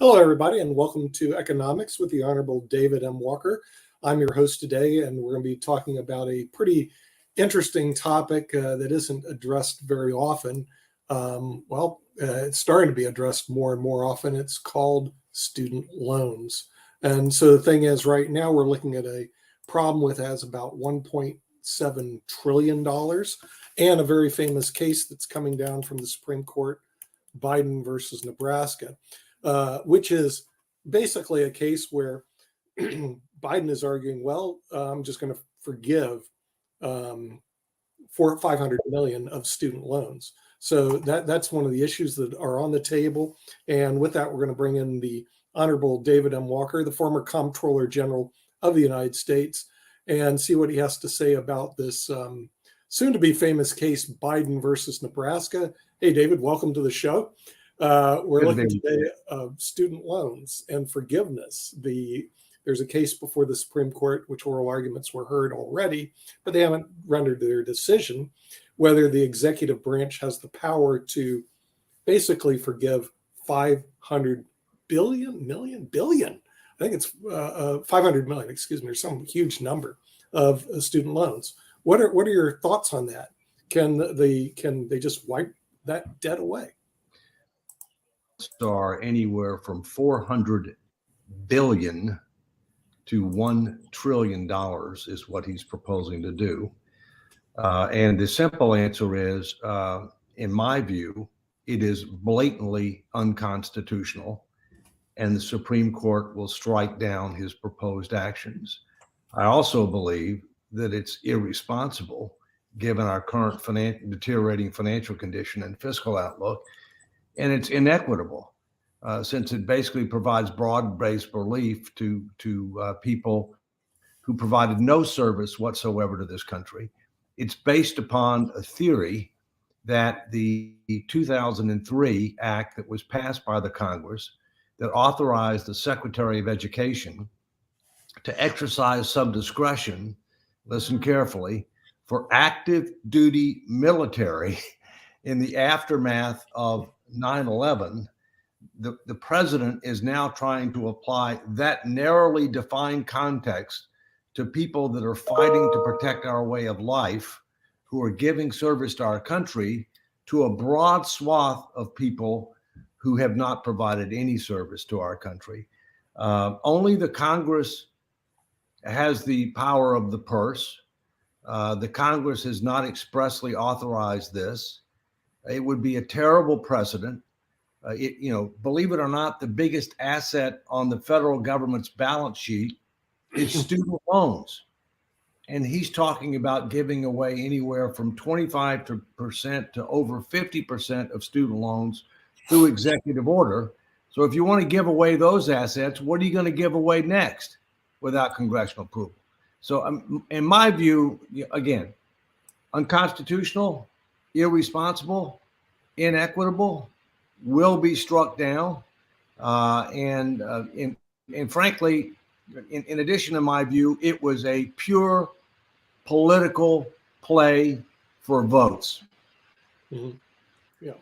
Hello, everybody, and welcome to Economics with the Honorable David M. Walker. I'm your host today, and we're going to be talking about a pretty interesting topic that isn't addressed very often. It's starting to be addressed more and more often. It's called student loans. And so the thing is, right now we're looking at a problem with has about $1.7 trillion and a very famous case that's coming down from the Supreme Court, Biden versus Nebraska. Which is basically a case where Biden is arguing, well, I'm just going to forgive for 500 million of student loans. So that's one of the issues that are on the table. And with that, we're going to bring in the Honorable David M. Walker, the former Comptroller General of the United States, and see what he has to say about this soon-to-be famous case, Biden versus Nebraska. Hey, David, welcome to the show. We're looking today of student loans and forgiveness. There's a case before the Supreme Court, which oral arguments were heard already, but they haven't rendered their decision whether the executive branch has the power to basically forgive 500 billion. I think it's 500 million, excuse me, or some huge number of student loans. What are your thoughts on that? Can they just wipe that debt away? Are anywhere from 400 billion to $1 trillion is what he's proposing to do. And the simple answer is, in my view, it is blatantly unconstitutional, and the Supreme Court will strike down his proposed actions. I also believe that it's irresponsible, given our current deteriorating financial condition and fiscal outlook. And it's inequitable, since it basically provides broad-based relief to people who provided no service whatsoever to this country. It's based upon a theory that the 2003 act that was passed by the Congress that authorized the Secretary of Education to exercise some discretion, listen carefully, for active duty military in the aftermath of 9/11, the president is now trying to apply that narrowly defined context to people that are fighting to protect our way of life, who are giving service to our country, to a broad swath of people who have not provided any service to our country. Only the Congress has the power of the purse. The Congress has not expressly authorized this. It would be a terrible precedent. Believe it or not, the biggest asset on the federal government's balance sheet is student loans. And he's talking about giving away anywhere from 25% to over 50% of student loans through executive order. So if you want to give away those assets, what are you going to give away next without congressional approval? So in my view, again, unconstitutional, irresponsible, inequitable, will be struck down. And frankly, in addition, in my view, it was a pure political play for votes. Mm-hmm. Yeah.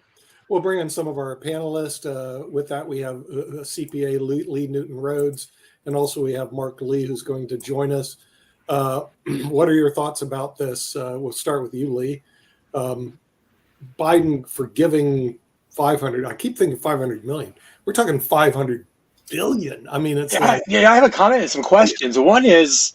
We'll bring in some of our panelists. With that, we have CPA Lee Newton Rhodes, and also we have Mark Lee, who's going to join us. What are your thoughts about this? We'll start with you, Lee. Biden forgiving 500. I keep thinking 500 million. We're talking 500 billion. I mean, it's I have a comment and some questions. One is,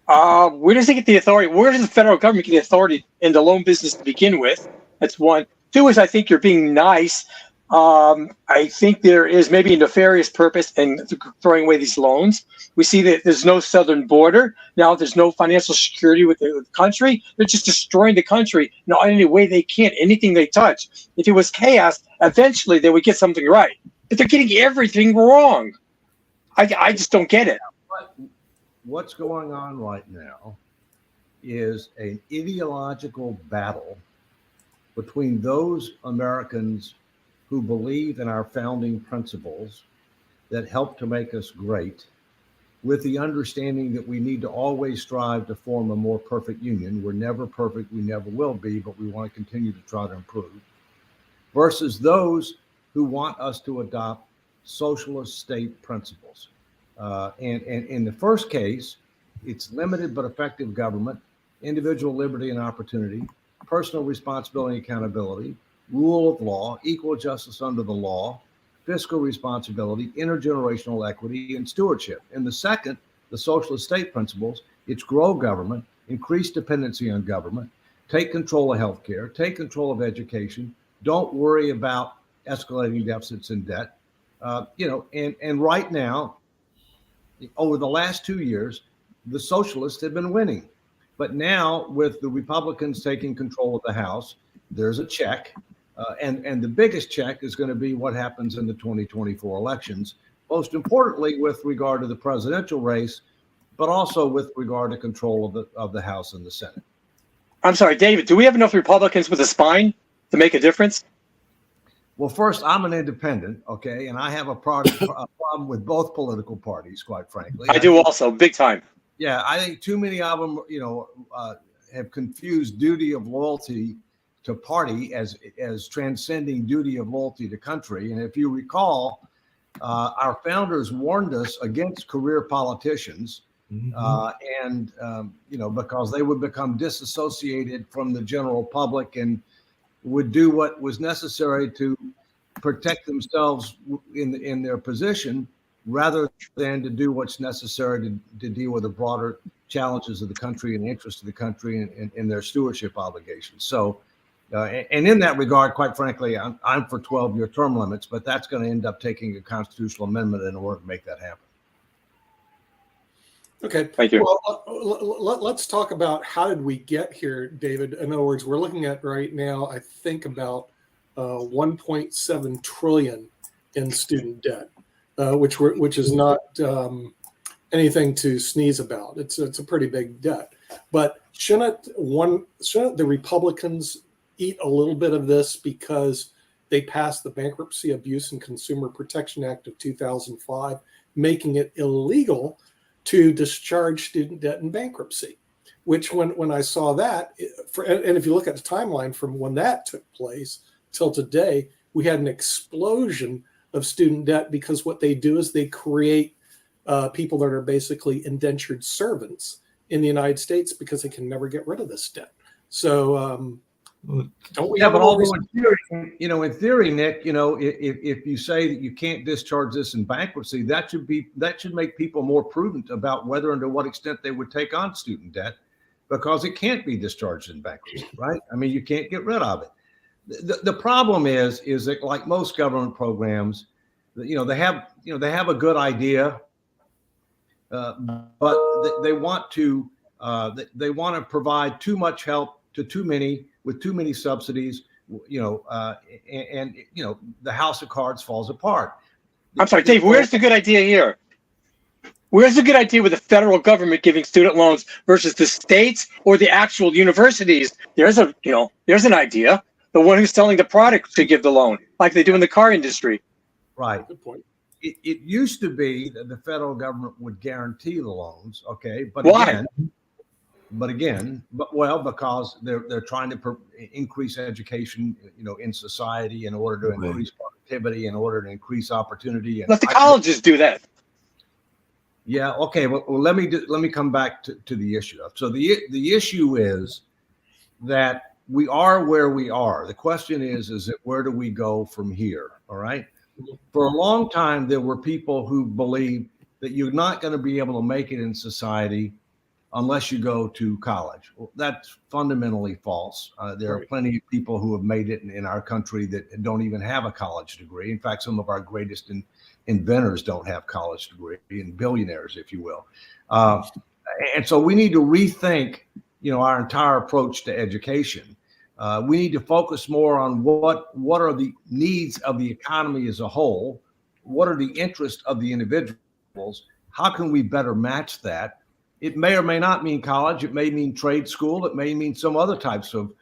where does he get the authority? Where does the federal government get the authority in the loan business to begin with? That's one. Two is, I think you're being nice. I think there is maybe a nefarious purpose in throwing away these loans. We see that there's no southern border. Now there's no financial security with the country. They're just destroying the country in any way they can, anything they touch. If it was chaos, eventually they would get something right. But they're getting everything wrong. I just don't get it. What's going on right now is an ideological battle between those Americans who believe in our founding principles that help to make us great, with the understanding that we need to always strive to form a more perfect union. We're never perfect, we never will be, but we want to continue to try to improve, versus those who want us to adopt socialist state principles. And in the first case, it's limited but effective government, individual liberty and opportunity, personal responsibility and accountability, rule of law, equal justice under the law, fiscal responsibility, intergenerational equity, and stewardship. In the second, the socialist state principles, it's grow government, increase dependency on government, take control of healthcare, take control of education, don't worry about escalating deficits and debt. And right now, over the last 2 years, the socialists have been winning. But now, with the Republicans taking control of the House, there's a check. And the biggest check is going to be what happens in the 2024 elections, most importantly with regard to the presidential race, but also with regard to control of the House and the Senate. I'm sorry, David, do we have enough Republicans with a spine to make a difference? Well, first, I'm an independent, okay, and I have a problem with both political parties, quite frankly. I do also, big time. Yeah, I think too many of them, have confused duty of loyalty to party as transcending duty of loyalty to country. And if you recall, our founders warned us against career politicians, because they would become disassociated from the general public and would do what was necessary to protect themselves in their position, rather than to do what's necessary to deal with the broader challenges of the country and the interests of the country and their stewardship obligations. So, and in that regard, quite frankly, I'm for 12-year term limits, but that's going to end up taking a constitutional amendment in order to make that happen. Okay. Thank you. Well, let's talk about how did we get here, David. In other words, we're looking at right now, I think about 1.7 trillion in student debt, which is not anything to sneeze about. It's a pretty big debt. But shouldn't the Republicans eat a little bit of this because they passed the Bankruptcy Abuse and Consumer Protection Act of 2005, making it illegal to discharge student debt in bankruptcy, which when I saw that, and if you look at the timeline from when that took place till today, we had an explosion of student debt because what they do is they create people that are basically indentured servants in the United States because they can never get rid of this debt. So don't we have although in theory, Nick, if you say that you can't discharge this in bankruptcy, that should make people more prudent about whether and to what extent they would take on student debt, because it can't be discharged in bankruptcy, right? I mean, you can't get rid of it. The problem is that, like most government programs, they have a good idea, but they want to provide too much help to too many with too many subsidies, and the house of cards falls apart. I'm sorry, Dave, where's the good idea here? Where's the good idea with the federal government giving student loans versus the states or the actual universities? There's an idea. The one who's selling the product should give the loan, like they do in the car industry. Right. Good point. It used to be that the federal government would guarantee the loans, okay? But why? Because they're trying to increase education, in society in order to increase productivity, in order to increase opportunity. And let the colleges do that. Yeah. Okay. Well, let me come back to the issue. So the issue is that we are where we are. The question is where do we go from here? All right. For a long time, there were people who believed that you're not going to be able to make it in society unless you go to college. Well, that's fundamentally false. There are plenty of people who have made it in our country that don't even have a college degree. In fact, some of our greatest inventors don't have college degree, and billionaires, if you will. And so we need to rethink, our entire approach to education. We need to focus more on what are the needs of the economy as a whole? What are the interests of the individuals? How can we better match that? It may or may not mean college. It may mean trade school. It may mean some other types of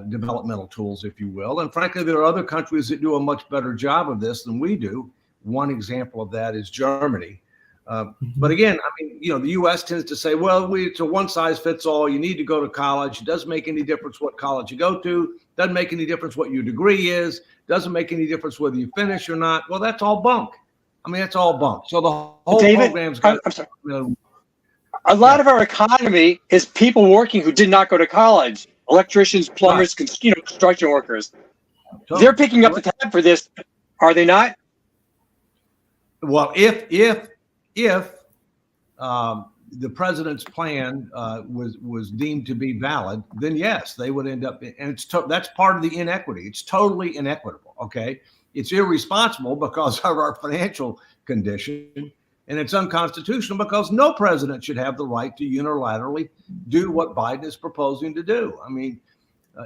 developmental tools, if you will. And frankly, there are other countries that do a much better job of this than we do. One example of that is Germany. But again, the U.S. tends to say, well, it's a one size fits all. You need to go to college. It doesn't make any difference what college you go to. Doesn't make any difference what your degree is. Doesn't make any difference whether you finish or not. Well, that's all bunk. I mean, that's all bunk. So the whole David, program's got. I'm sorry. A lot of our economy is people working who did not go to college. Electricians, plumbers, construction workers. They're picking up the tab for this, are they not? Well, if the president's plan was deemed to be valid, then yes, they would end up. And that's part of the inequity. It's totally inequitable. Okay, it's irresponsible because of our financial condition, and it's unconstitutional because no president should have the right to unilaterally do what Biden is proposing to do. I mean,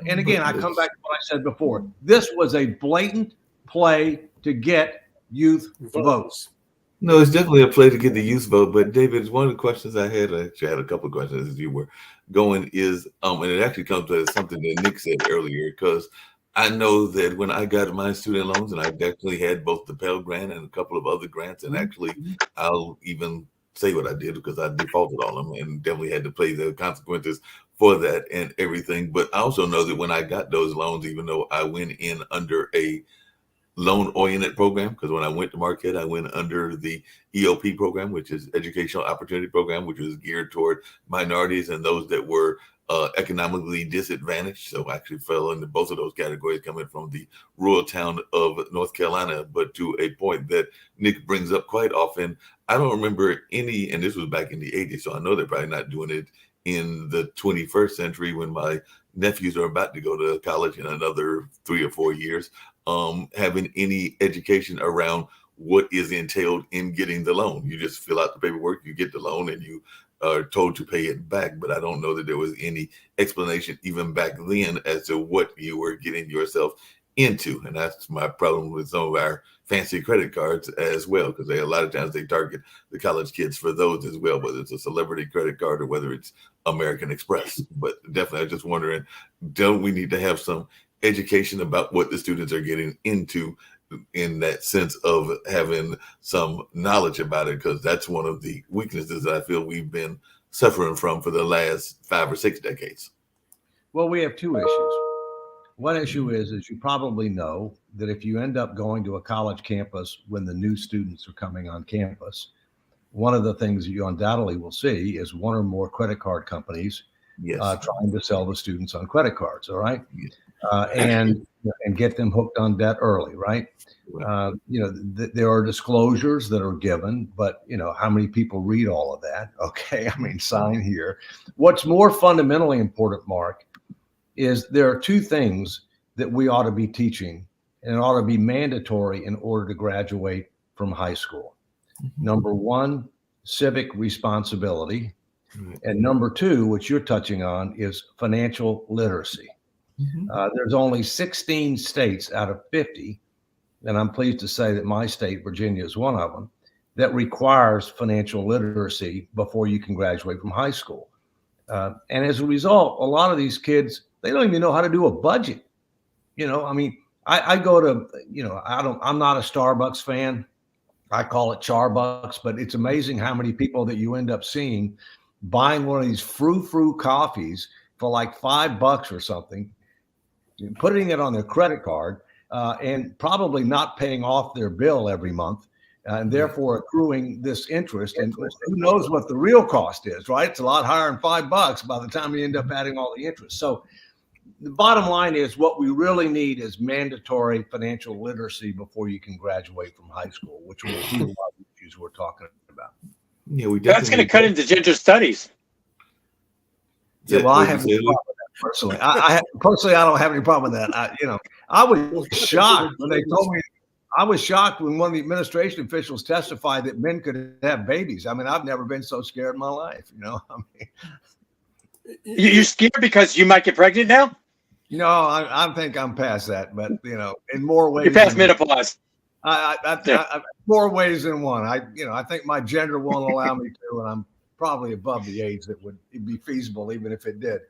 and again, I come back to what I said before. This was a blatant play to get youth votes. No, it's definitely a play to get the youth vote. But David, one of the questions I actually had a couple of questions as you were going is, and it actually comes to something that Nick said earlier, because I know that when I got my student loans, and I definitely had both the Pell Grant and a couple of other grants, and actually I'll even say what I did because I defaulted on them and definitely had to pay the consequences for that and everything. But I also know that when I got those loans, even though I went in under a loan-oriented program, because when I went to Marquette, I went under the EOP program, which is Educational Opportunity Program, which was geared toward minorities and those that were economically disadvantaged. So I actually fell into both of those categories coming from the rural town of North Carolina. But to a point that Nick brings up quite often, I don't remember any, and this was back in the 80s, so I know they're probably not doing it in the 21st century when my nephews are about to go to college in another 3 or 4 years, having any education around what is entailed in getting the loan. You just fill out the paperwork, you get the loan, and you are told to pay it back. But I don't know that there was any explanation even back then as to what you were getting yourself into. And that's my problem with some of our fancy credit cards as well, because a lot of times they target the college kids for those as well, whether it's a celebrity credit card or whether it's American Express. But definitely, I'm just wondering, don't we need to have some education about what the students are getting into in that sense of having some knowledge about it? Because that's one of the weaknesses that I feel we've been suffering from for the last 5 or 6 decades. Well, we have two issues. One issue is you probably know that if you end up going to a college campus when the new students are coming on campus, one of the things you undoubtedly will see is one or more credit card companies trying to sell the students on credit cards. All right. Yes. And get them hooked on debt early. Right. There are disclosures that are given, but how many people read all of that? Okay. I mean, sign here. What's more fundamentally important, Mark, is there are two things that we ought to be teaching, and it ought to be mandatory in order to graduate from high school. Mm-hmm. Number one, civic responsibility. Mm-hmm. And number two, which you're touching on, is financial literacy. Mm-hmm. There's only 16 states out of 50, and I'm pleased to say that my state, Virginia, is one of them, that requires financial literacy before you can graduate from high school. And as a result, a lot of these kids, they don't even know how to do a budget. I mean, I go to, I'm not a Starbucks fan. I call it Charbucks, but it's amazing how many people that you end up seeing buying one of these frou-frou coffees for like $5 or something, putting it on their credit card, and probably not paying off their bill every month, and therefore accruing this interest. And who knows what the real cost is, right? It's a lot higher than $5 by the time you end up adding all the interest. So the bottom line is what we really need is mandatory financial literacy before you can graduate from high school, which will be a lot of issues we're talking about. Yeah, that's going to cut into gender studies. Yeah, well, I have no problem with that personally. I don't have any problem with that. I was shocked when they told me. I was shocked when one of the administration officials testified that men could have babies. I mean, I've never been so scared in my life. You're scared because you might get pregnant now? No, I think I'm past that. But in more ways, you're past menopause. More ways than one. I think my gender won't allow me to, and I'm probably above the age that would be feasible, even if it did.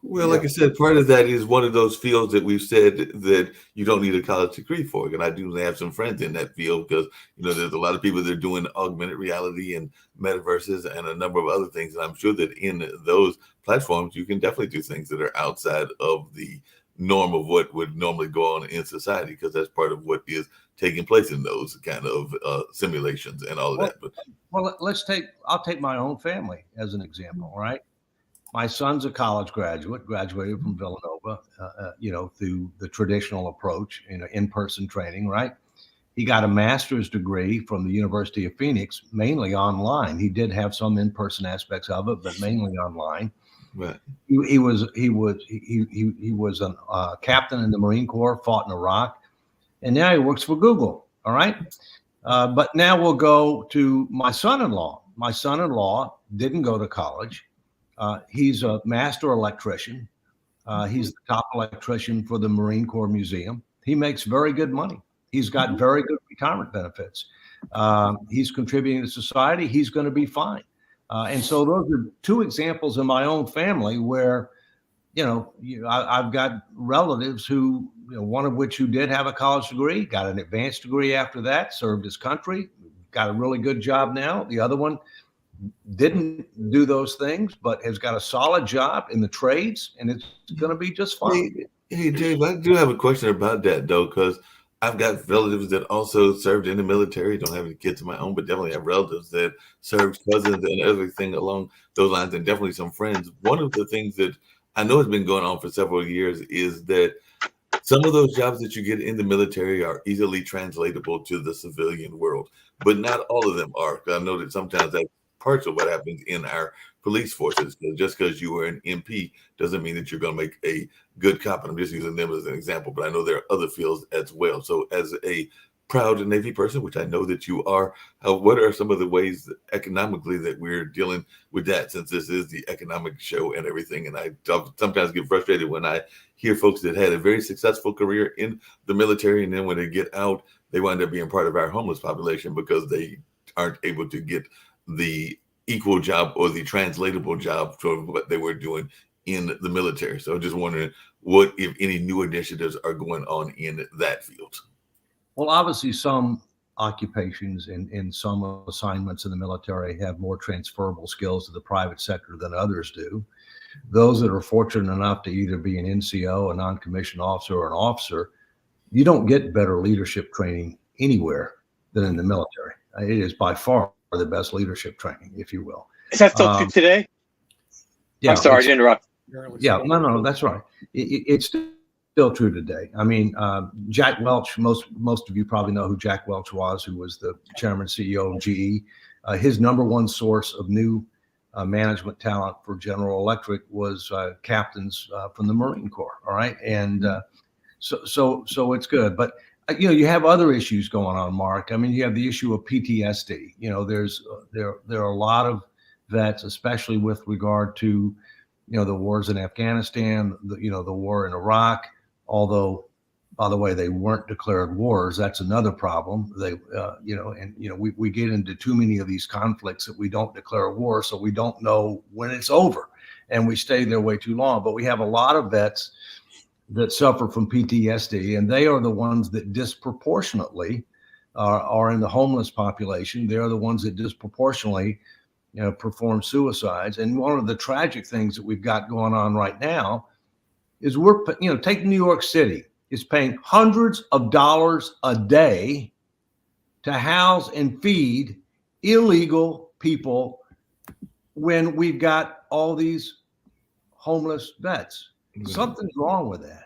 Well, like I said, part of that is one of those fields that we've said that you don't need a college degree for. And I do have some friends in that field because, there's a lot of people that are doing augmented reality and metaverses and a number of other things. And I'm sure that in those platforms, you can definitely do things that are outside of the norm of what would normally go on in society, because that's part of what is taking place in those kind of simulations and all of that. But Well, I'll take my own family as an example, right? My son's a college graduated from Villanova, through the traditional approach, in-person training, right? He got a master's degree from the University of Phoenix, mainly online. He did have some in-person aspects of it, but mainly online. right. He was a captain in the Marine Corps, fought in Iraq, and now he works for Google. All right. But now we'll go to my son-in-law. My son-in-law didn't go to college. He's a master electrician. He's the top electrician for the Marine Corps Museum. He makes very good money. He's got very good retirement benefits. He's contributing to society. He's going to be fine. And so those are two examples in my own family where, I've got relatives who, one of which who did have a college degree, got an advanced degree after that, served his country, got a really good job now. The other one didn't do those things, but has got a solid job in the trades, and it's going to be just fine. Hey, Dave, I do have a question about that, though, because I've got relatives that also served in the military. Don't have any kids of my own, but definitely have relatives that served, cousins and everything along those lines, and definitely some friends. One of the things that I know has been going on for several years is that some of those jobs that you get in the military are easily translatable to the civilian world, but not all of them are. I know that sometimes that's parts of what happens in our police forces. So just because you were an MP doesn't mean that you're going to make a good cop. And I'm just using them as an example, but I know there are other fields as well. So as a proud Navy person, which I know that you are, what are some of the ways that economically that we're dealing with that, since this is the economic show and everything? And I sometimes get frustrated when I hear folks that had a very successful career in the military, and then when they get out, they wind up being part of our homeless population because they aren't able to get the equal job or the translatable job for what they were doing in the military. So I'm just wondering what, if any, new initiatives are going on in that field. Well, obviously some occupations and some assignments in the military have more transferable skills to the private sector than others do. Those that are fortunate enough to either be an NCO, a non-commissioned officer, or an officer, you don't get better leadership training anywhere than in the military. It is by far the best leadership training, if you will. Is that still true today? Yeah, I'm sorry to interrupt. Yeah, no, that's right. It's still true today. I mean, Jack Welch, most of you probably know who Jack Welch was, who was the chairman, CEO of GE. His number one source of new management talent for General Electric was captains from the Marine Corps. All right. And so it's good. But you have other issues going on, Mark. I mean, you have the issue of PTSD. There are a lot of vets, especially with regard to, the wars in Afghanistan, the war in Iraq, although, by the way, they weren't declared wars. That's another problem. We get into too many of these conflicts that we don't declare a war, so we don't know when it's over, and we stay there way too long. But we have a lot of vets that suffer from PTSD, and they are the ones that disproportionately are in the homeless population. They're the ones that disproportionately perform suicides. And one of the tragic things that we've got going on right now is take New York City is paying hundreds of dollars a day to house and feed illegal people when we've got all these homeless vets. Something's wrong with that.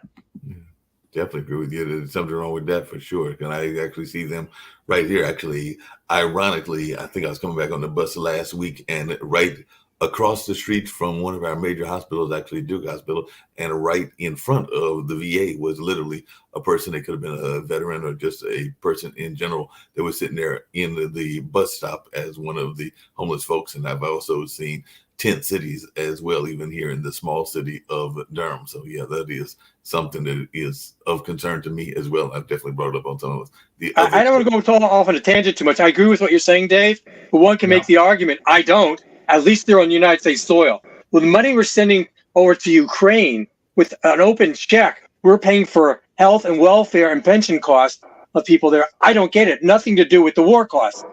Definitely agree with you. There's something wrong with that for sure. And I actually see them right here. Actually, ironically, I think I was coming back on the bus last week, and right across the street from one of our major hospitals, actually Duke Hospital, and right in front of the VA was literally a person that could have been a veteran or just a person in general that was sitting there in the bus stop as one of the homeless folks. And I've also seen tent cities as well, even here in the small city of Durham. So yeah, that is something that is of concern to me as well. I've definitely brought it up on some of the other. I don't want to go off on a tangent too much. I agree with what you're saying, Dave, but one can make the argument, I don't, at least they're on United States soil. With the money we're sending over to Ukraine with an open check, we're paying for health and welfare and pension costs of people there. I don't get it. Nothing to do with the war costs,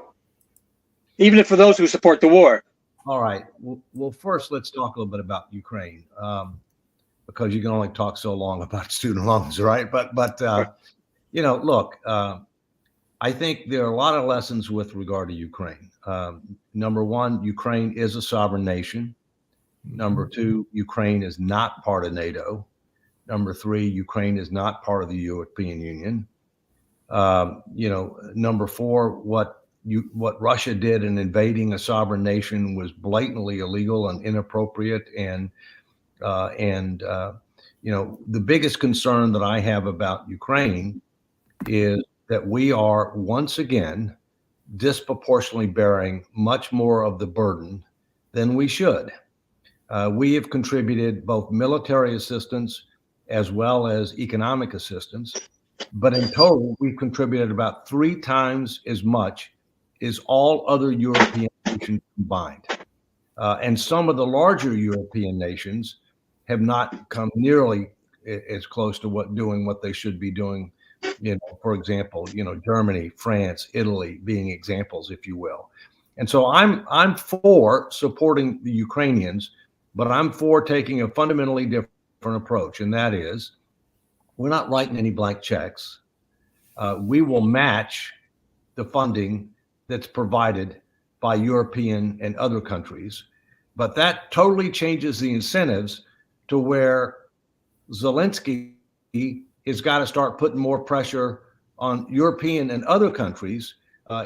even if for those who support the war. All right. Well, first, let's talk a little bit about Ukraine. because you can only talk so long about student loans, right? But look, I think there are a lot of lessons with regard to Ukraine. Number one, Ukraine is a sovereign nation. Number two, Ukraine is not part of NATO. Number three, Ukraine is not part of the European Union. Number four, what Russia did in invading a sovereign nation was blatantly illegal and inappropriate. And the biggest concern that I have about Ukraine is that we are once again disproportionately bearing much more of the burden than we should. We have contributed both military assistance as well as economic assistance, but in total, we've contributed about 3 times as much as all other European nations combined. And some of the larger European nations have not come nearly as close to doing what they should be doing. For example, Germany, France, Italy being examples, if you will. And so I'm for supporting the Ukrainians, but I'm for taking a fundamentally different approach. And that is, we're not writing any blank checks. We will match the funding that's provided by European and other countries. But that totally changes the incentives to where Zelensky has got to start putting more pressure on European and other countries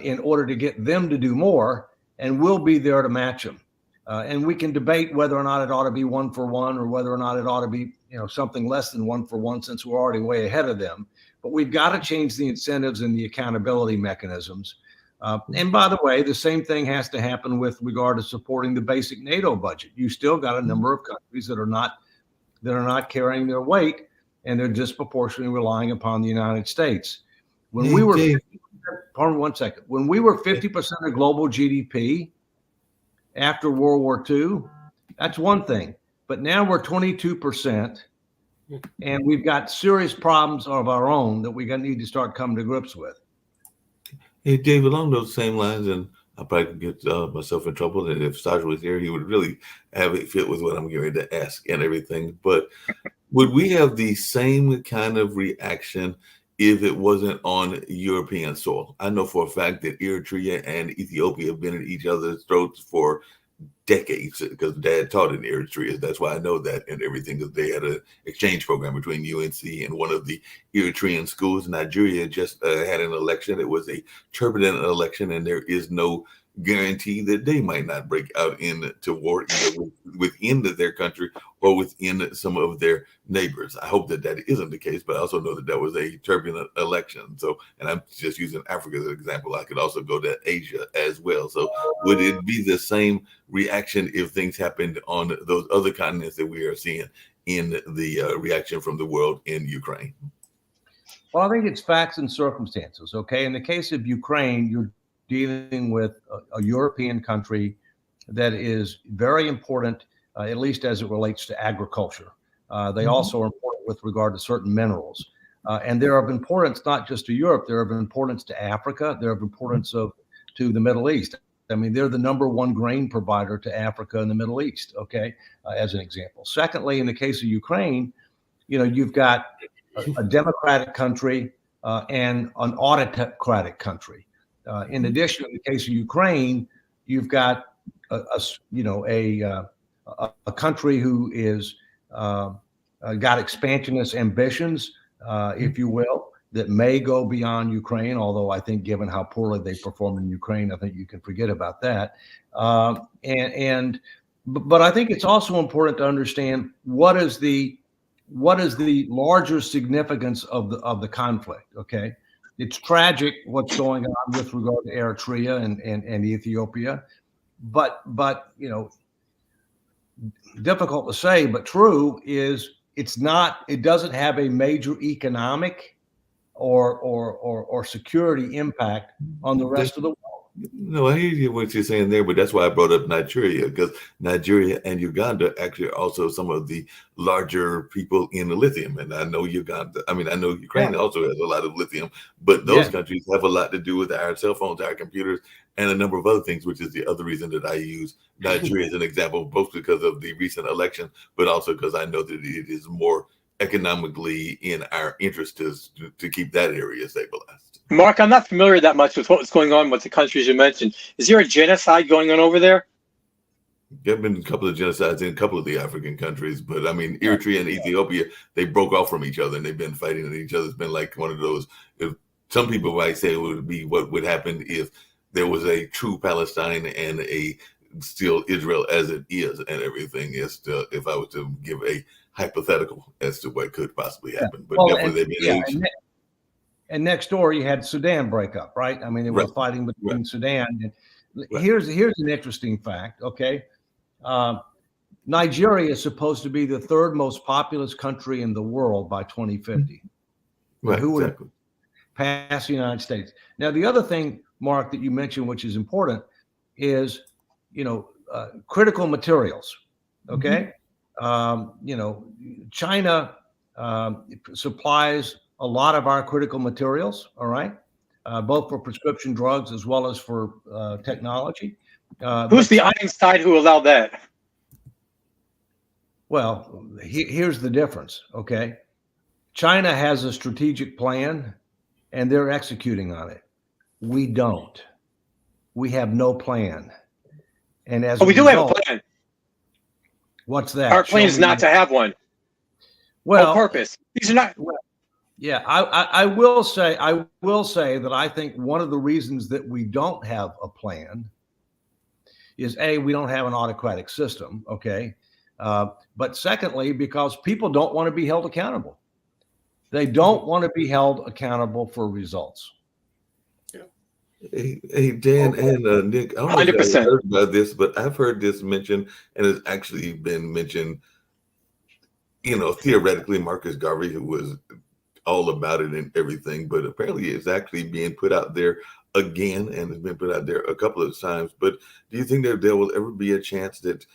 in order to get them to do more, and we'll be there to match them. And we can debate whether or not it ought to be 1 for 1 or whether or not it ought to be something less than 1 for 1, since we're already way ahead of them. But we've got to change the incentives and the accountability mechanisms. And by the way, the same thing has to happen with regard to supporting the basic NATO budget. You still got a number of countries that are not carrying their weight, and they're disproportionately relying upon the United States. When we were 50% of global GDP after World War II, that's one thing. But now we're 22%, and we've got serious problems of our own that we need to start coming to grips with. Hey, Dave, along those same lines, and I probably could get myself in trouble, and if Saj was here, he would really have it fit with what I'm getting ready to ask and everything. But would we have the same kind of reaction if it wasn't on European soil? I know for a fact that Eritrea and Ethiopia have been at each other's throats for decades, because Dad taught in Eritrea. That's why I know that and everything, because they had an exchange program between UNC and one of the Eritrean schools. Nigeria just had an election. It was a turbulent election, and there is no guarantee that they might not break out into war either within their country or within some of their neighbors. I hope that isn't the case, but I also know that was a turbulent election. So, and I'm just using Africa as an example. I could also go to Asia as well. So would it be the same reaction if things happened on those other continents that we are seeing in the reaction from the world in Ukraine? Well, I think it's facts and circumstances. Okay. In the case of Ukraine, you're dealing with a European country that is very important, at least as it relates to agriculture. They also are important with regard to certain minerals. And they're of importance not just to Europe, they're of importance to Africa, they're of importance to the Middle East. I mean, they're the number one grain provider to Africa and the Middle East, okay, as an example. Secondly, in the case of Ukraine, you've got a democratic country and an autocratic country. In addition, in the case of Ukraine, you've got a country who is got expansionist ambitions, if you will, that may go beyond Ukraine. Although I think, given how poorly they perform in Ukraine, I think you can forget about that. But I think it's also important to understand what is the larger significance of the conflict. Okay. It's tragic what's going on with regard to Eritrea and Ethiopia, but difficult to say, but true is it doesn't have a major economic or security impact on the rest of the world. No, I hear you what you're saying there, but that's why I brought up Nigeria, because Nigeria and Uganda actually are also some of the larger people in the lithium. And I know Uganda, I mean, I know Ukraine also has a lot of lithium, but those Yeah. countries have a lot to do with our cell phones, our computers, and a number of other things, which is the other reason that I use Nigeria as an example, both because of the recent election, but also because I know that it is more economically in our interest to keep that area stabilized. Mark, I'm not familiar that much with what's going on with the countries you mentioned. Is there a genocide going on over there? There have been a couple of genocides in a couple of the African countries, but I mean, Eritrea and Ethiopia, they broke off from each other and they've been fighting at each other. It's been like one of those, if some people might say it would be what would happen if there was a true Palestine and a still Israel as it is and everything is to, if I was to give a hypothetical as to what could possibly happen, but Well, definitely they've been aged. And next door you had Sudan break up, right? I mean, they were Right. fighting between Right. Sudan. And Right. here's an interesting fact. Okay, Nigeria is supposed to be the third most populous country in the world by 2050. Right, Who would exactly. pass the United States? Now, the other thing, Mark, that you mentioned, which is important, is critical materials. Okay, China supplies a lot of our critical materials. All right, both for prescription drugs as well as for technology. Who's the Einstein who allowed that? Well, here's the difference, okay? China has a strategic plan and they're executing on it. We don't. We have no plan. And as We do have a plan. What's that? Our plan is not to have one. Well, on purpose. These are not. Yeah, I will say that I think one of the reasons that we don't have a plan is we don't have an autocratic system, okay? But secondly, because people don't want to be held accountable. They don't want to be held accountable for results. Hey, Dan and Nick, I don't know if you guys 100%. heard about this, but I've heard this mentioned, and it's actually been mentioned, theoretically, Marcus Garvey, who was all about it and everything, but apparently it's actually being put out there again, and it's been put out there a couple of times. But do you think that there will ever be a chance that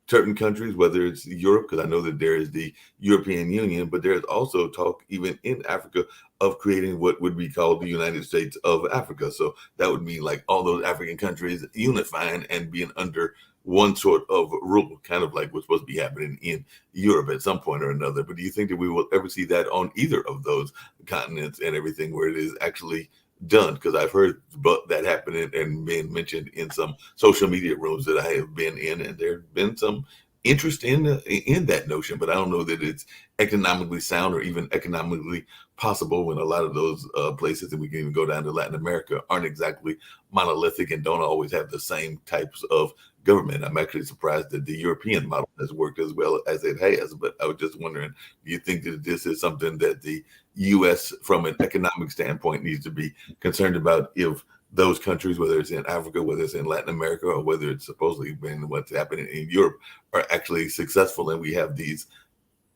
certain countries, whether it's Europe, because I know that there is the European Union, but there's also talk even in Africa of creating what would be called the United States of Africa. So that would mean like all those African countries unifying and being under one sort of rule, kind of like what's supposed to be happening in Europe at some point or another. But do you think that we will ever see that on either of those continents and everything where it is actually done? Because I've heard that happening and being mentioned in some social media rooms that I have been in, and there's been some interest in that notion, but I don't know that it's economically sound or even economically possible when a lot of those places, and we can even go down to Latin America, aren't exactly monolithic and don't always have the same types of government. I'm actually surprised that the European model has worked as well as it has, but I was just wondering, do you think that this is something that the U.S. from an economic standpoint needs to be concerned about if those countries, whether it's in Africa, whether it's in Latin America, or whether it's supposedly been what's happening in Europe, are actually successful and we have these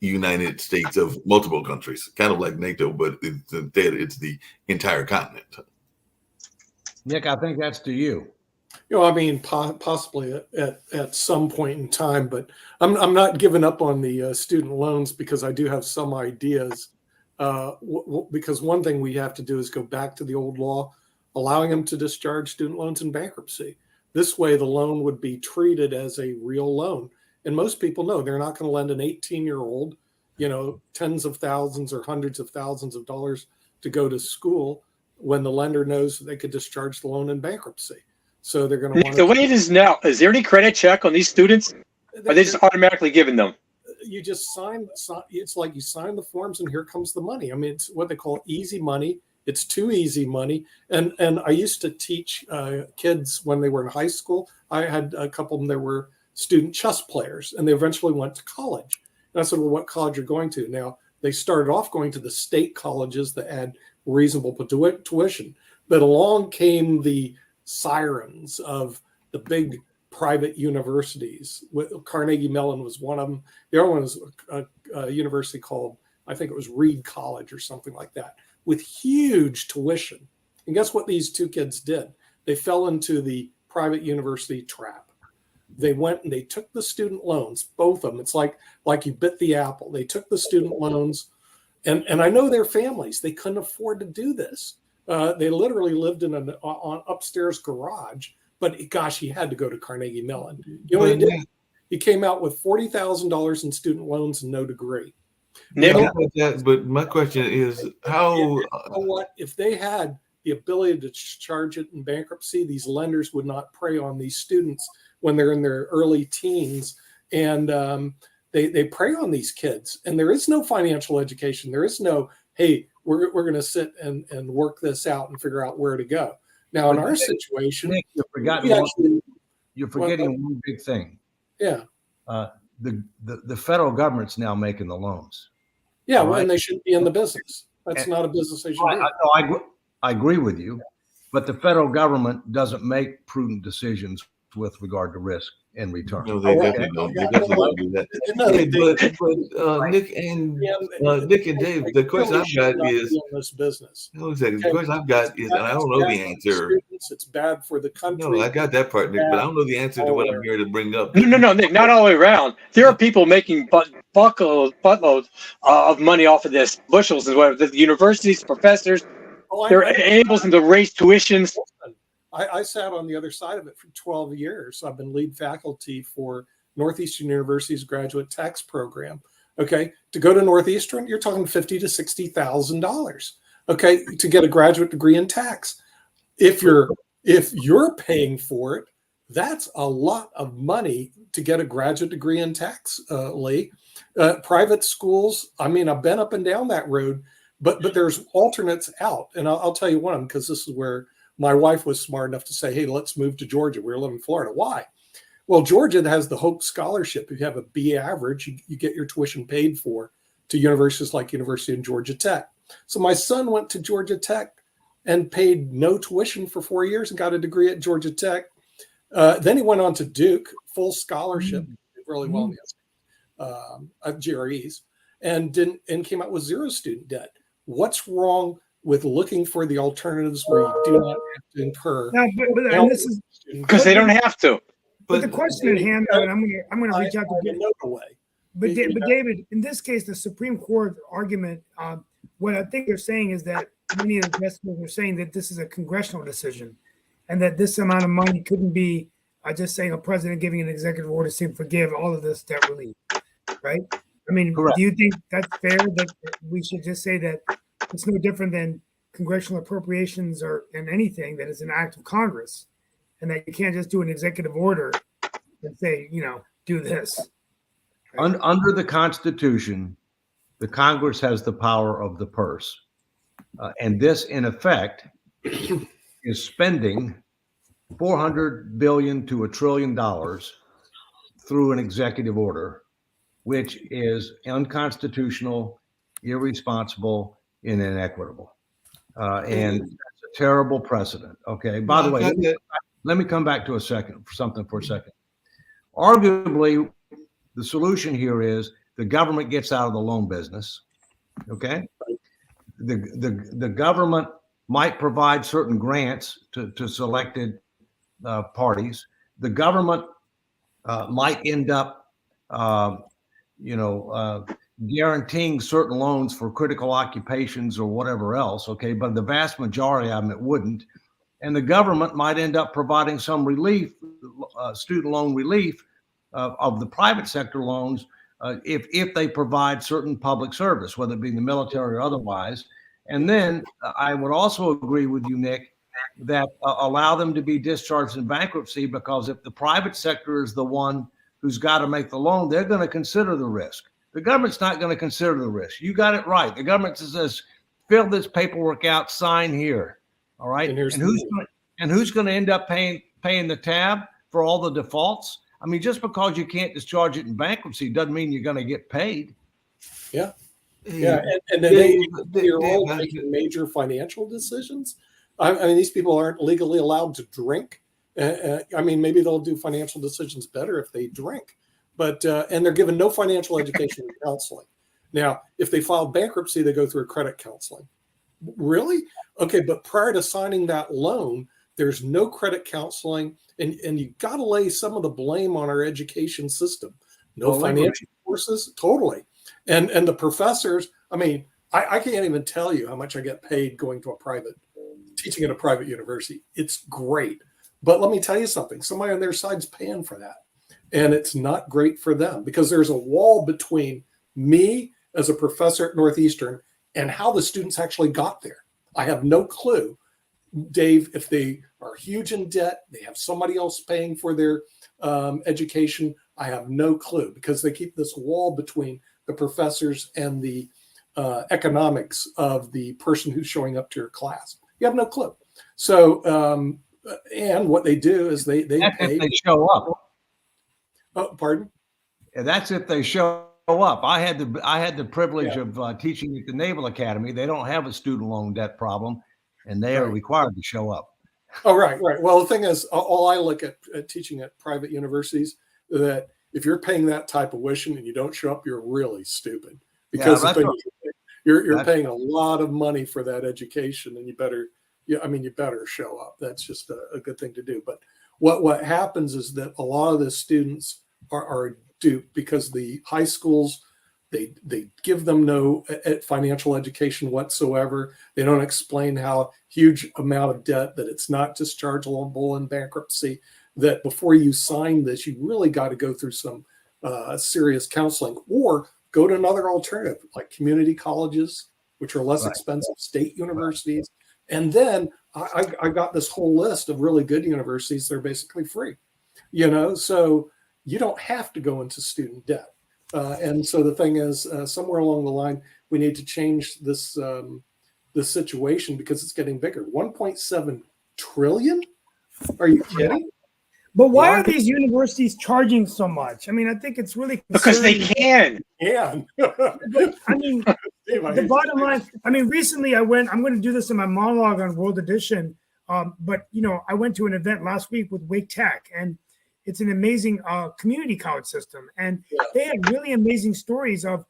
United States of multiple countries, kind of like NATO, but instead it's the entire continent? Nick, I think that's to you. I mean, possibly at some point in time, but I'm not giving up on the student loans because I do have some ideas. Because one thing we have to do is go back to the old law, allowing them to discharge student loans in bankruptcy. This way, the loan would be treated as a real loan. And most people know they're not going to lend an 18-year-old, tens of thousands or hundreds of thousands of dollars to go to school when the lender knows that they could discharge the loan in bankruptcy. So they're going to want the way it is now. Is there any credit check on these students? Or are they just automatically given them? You just sign. It's like you sign the forms, and here comes the money. I mean, it's what they call easy money. It's too easy money. And I used to teach kids when they were in high school. I had a couple of them that were student chess players, and they eventually went to college. And I said, well, what college are you going to? Now, they started off going to the state colleges that had reasonable tuition. But along came the sirens of the big private universities. Carnegie Mellon was one of them. The other one was a university called, I think it was Reed College or something like that, with huge tuition. And guess what these two kids did? they fell into the private university trap. They went and they took the student loans, both of them. It's like you bit the apple. They took the student loans, and I know their families. They couldn't afford to do this. They literally lived in an upstairs garage. But gosh, he had to go to Carnegie Mellon. You know what he did? He came out with $40,000 in student loans and no degree. But my question is, how? You know what? If they had the ability to charge it in bankruptcy, these lenders would not prey on these students when they're in their early teens, and they prey on these kids. And there is no financial education. There is no, hey, we're going to sit and work this out and figure out where to go. Now, in our situation, Nick, you're forgetting one big thing. Yeah. The federal government's now making the loans. Yeah, right? And they shouldn't be in the business. That's not a business they should be. I agree with you, but the federal government doesn't make prudent decisions with regard to risk and return. No, they definitely don't. They definitely don't do that. Nick and Dave, the question I've got is, this business. The question I've got is, and I don't know the answer. It's bad for the country. No, I got that part, Nick, but I don't know the answer to what I'm here to bring up. No, Nick, not all the way around. There are people making buttloads of money off of this, bushels and whatever. The universities, professors, they're able to raise tuitions. I sat on the other side of it for 12 years. I've been lead faculty for Northeastern University's graduate tax program. Okay, to go to Northeastern, you're talking $50,000 to $60,000. Okay, to get a graduate degree in tax. If you're paying for it, that's a lot of money to get a graduate degree in tax, Lee. Private schools, I mean, I've been up and down that road, but there's alternates out. And I'll tell you one of them, because this is where my wife was smart enough to say, hey, let's move to Georgia. We live in Florida. Why? Well, Georgia has the Hope Scholarship. If you have a B average, you get your tuition paid for to universities like University of Georgia Tech. So my son went to Georgia Tech and paid no tuition for 4 years and got a degree at Georgia Tech. Then he went on to Duke, full scholarship, did really well at GREs, and came out with zero student debt. What's wrong with looking for the alternatives where you do not have to incur? No, this is because they don't have to. But the question at hand, and I'm going to reach out to David. But David, in this case, the Supreme Court argument, what I think they're saying is that many of the justices are saying that this is a congressional decision, and that this amount of money couldn't be just saying a president giving an executive order saying forgive all of this debt relief, right? I mean, correct. Do you think that's fair that we should just say that it's no different than congressional appropriations or in anything that is an act of Congress, and that you can't just do an executive order and say, do this? Right? Under the Constitution, the Congress has the power of the purse. And this, in effect, is spending $400 billion to $1 trillion through an executive order, which is unconstitutional, irresponsible, and inequitable. And that's a terrible precedent. Okay. By the way, let me come back to a second. Arguably, the solution here is the government gets out of the loan business. Okay. The government might provide certain grants to selected parties. The government might end up, guaranteeing certain loans for critical occupations or whatever else. Okay, but the vast majority of them it wouldn't, and the government might end up providing some relief, student loan relief of the private sector loans if they provide certain public service, whether it be the military or otherwise. And then I would also agree with you, Nick, that allow them to be discharged in bankruptcy, because if the private sector is the one who's got to make the loan, they're going to consider the risk. The government's not going to consider the risk. You got it right. The government says, fill this paperwork out, sign here. All right. And who's going to end up paying the tab for all the defaults? I mean, just because you can't discharge it in bankruptcy doesn't mean you're going to get paid. Yeah. Yeah. And then you're all making major financial decisions. I mean, these people aren't legally allowed to drink. I mean, maybe they'll do financial decisions better if they drink, but and they're given no financial education and counseling. Now, if they file bankruptcy, they go through a credit counseling. Really? Okay, but prior to signing that loan, There's no credit counseling, and you got to lay some of the blame on our education system. No financial courses, totally. And the professors, I mean, I can't even tell you how much I get paid going to teaching at a private university. It's great. But let me tell you something, somebody on their side's paying for that. And it's not great for them because there's a wall between me as a professor at Northeastern and how the students actually got there. I have no clue, Dave, if they are huge in debt, they have somebody else paying for their education. I have no clue because they keep this wall between the professors and the economics of the person who's showing up to your class. You have no clue. So, and what they do is they pay. If they show up. Oh, pardon? And that's if they show up. I had the privilege of teaching at the Naval Academy. They don't have a student loan debt problem, and they are required to show up. Oh, right. Well, the thing is, all I look at teaching at private universities, that if you're paying that type of tuition and you don't show up, you're really stupid because you're paying a lot of money for that education, and you better show up. That's just a good thing to do. But what happens is that a lot of the students are duped because the high schools, they give them no financial education whatsoever. They don't explain how huge amount of debt, that it's not dischargeable in bankruptcy, that before you sign this, you really got to go through some serious counseling or go to another alternative like community colleges, which are less expensive, state universities. And then I got this whole list of really good universities. They're basically free, so you don't have to go into student debt. And so the thing is, somewhere along the line, we need to change this situation because it's getting bigger. 1.7 trillion? Are you kidding? But why are these universities charging so much? I mean, I think it's really because they can. Yeah. I mean, the bottom line. I mean, recently I'm going to do this in my monologue on World Edition. But I went to an event last week with Wake Tech, and it's an amazing community college system, and they had really amazing stories of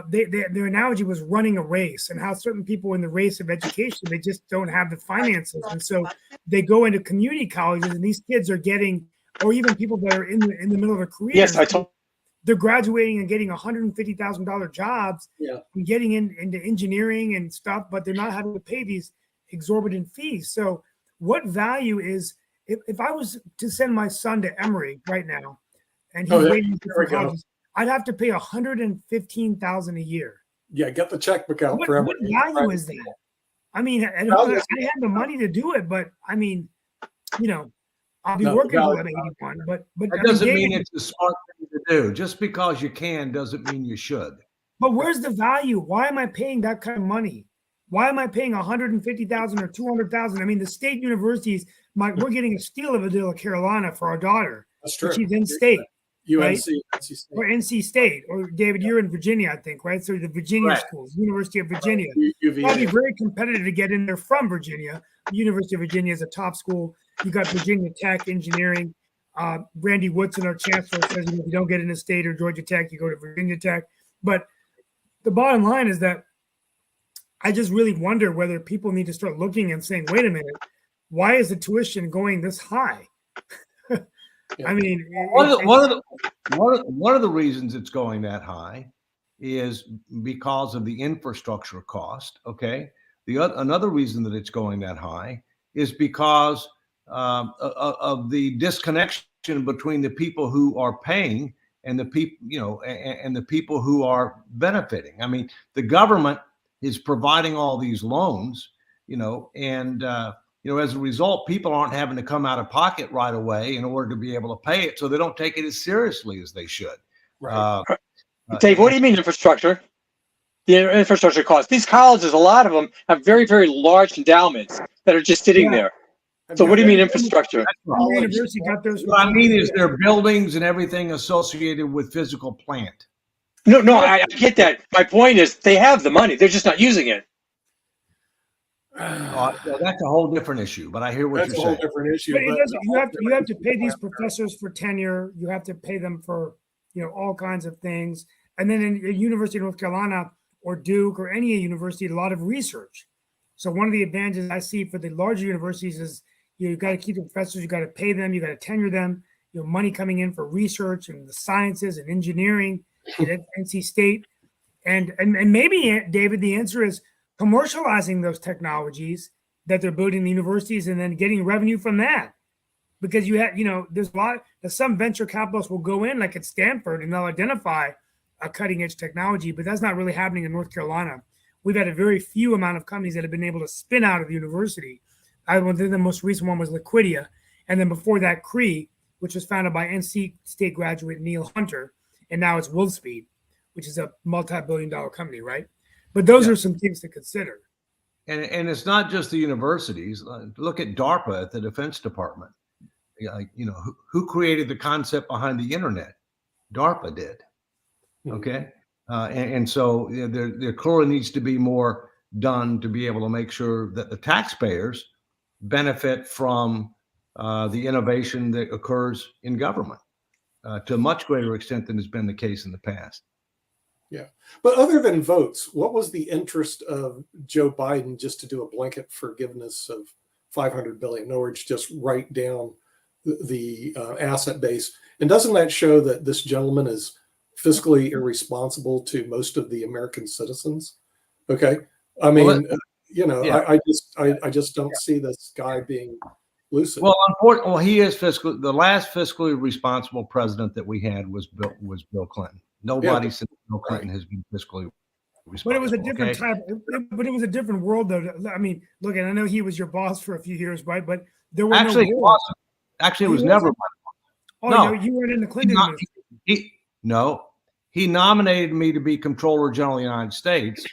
their analogy was running a race and how certain people in the race of education, they just don't have the finances. And so they go into community colleges, and these kids are getting, or even people that are in the middle of a career. Yes, they're graduating and getting $150,000 jobs and getting into engineering and stuff, but they're not having to pay these exorbitant fees. So what value is, if I was to send my son to Emory right now, and he's waiting for college, I'd have to pay $115,000 a year. Yeah, get the checkbook out for Emory. What value is that? I mean, I have the money to do it, but I mean, I'll be working till I'm 81. But that doesn't mean it's a smart thing to do. Just because you can doesn't mean you should. But where's the value? Why am I paying that kind of money? Why am I paying $150,000 or $200,000? I mean, the state universities, we're getting a steal of a deal of Carolina for our daughter. That's true. She's in state. UNC, right? NC State. Or NC State. Or David, you're in Virginia, I think, right? So the Virginia schools, University of Virginia. Probably very competitive to get in there from Virginia. The University of Virginia is a top school. You got Virginia Tech engineering. Randy Woodson, our chancellor, says if you don't get into state or Georgia Tech, you go to Virginia Tech. But the bottom line is that I just really wonder whether people need to start looking and saying, wait a minute, why is the tuition going this high? I mean, one of the reasons it's going that high is because of the infrastructure cost. Okay, another reason that it's going that high is because of the disconnection between the people who are paying and the people, and the people who are benefiting. I mean, the government is providing all these loans, and as a result, people aren't having to come out of pocket right away in order to be able to pay it, so they don't take it as seriously as they should. Right. Dave, what do you mean infrastructure? The infrastructure costs. These colleges, a lot of them have very, very large endowments that are just sitting there. So what do you mean infrastructure? What I mean is their buildings and everything associated with physical plant. No, I get that. My point is they have the money. They're just not using it. That's a whole different issue, but I hear what you're saying. That's a whole different issue. But you have to pay these professors for tenure. You have to pay them for all kinds of things. And then in the University of North Carolina or Duke or any university, a lot of research. So one of the advantages I see for the larger universities is, You've got to keep the professors. You got to pay them. You got to tenure them. Money coming in for research and the sciences and engineering at NC State, and maybe, David, the answer is commercializing those technologies that they're building in the universities and then getting revenue from that. Because there's some venture capitalists will go in, like at Stanford, and they'll identify a cutting edge technology, but that's not really happening in North Carolina. We've had a very few amount of companies that have been able to spin out of the university. The most recent one was Liquidia. And then before that, Cree, which was founded by NC State graduate Neil Hunter. And now it's Wolfspeed, which is a multi-billion-dollar company, right? But those are some things to consider. And it's not just the universities. Look at DARPA at the Defense Department. Who created the concept behind the internet? DARPA did. Okay. And so there clearly needs to be more done to be able to make sure that the taxpayers benefit from the innovation that occurs in government to a much greater extent than has been the case in the past. Yeah. But other than votes, what was the interest of Joe Biden just to do a blanket forgiveness of $500 billion? In other words, just write down the asset base. And doesn't that show that this gentleman is fiscally irresponsible to most of the American citizens? Okay. I mean, I just don't see this guy being lucid. Well, he is the last fiscally responsible president that we had was Bill Clinton. Nobody since Bill Clinton has been fiscally responsible. But it was a different type. But it was a different world, though. I mean, look, and I know he was your boss for a few years, right? But there were it was never my boss. No, you weren't in the Clinton administration. No, he nominated me to be Comptroller General of the United States,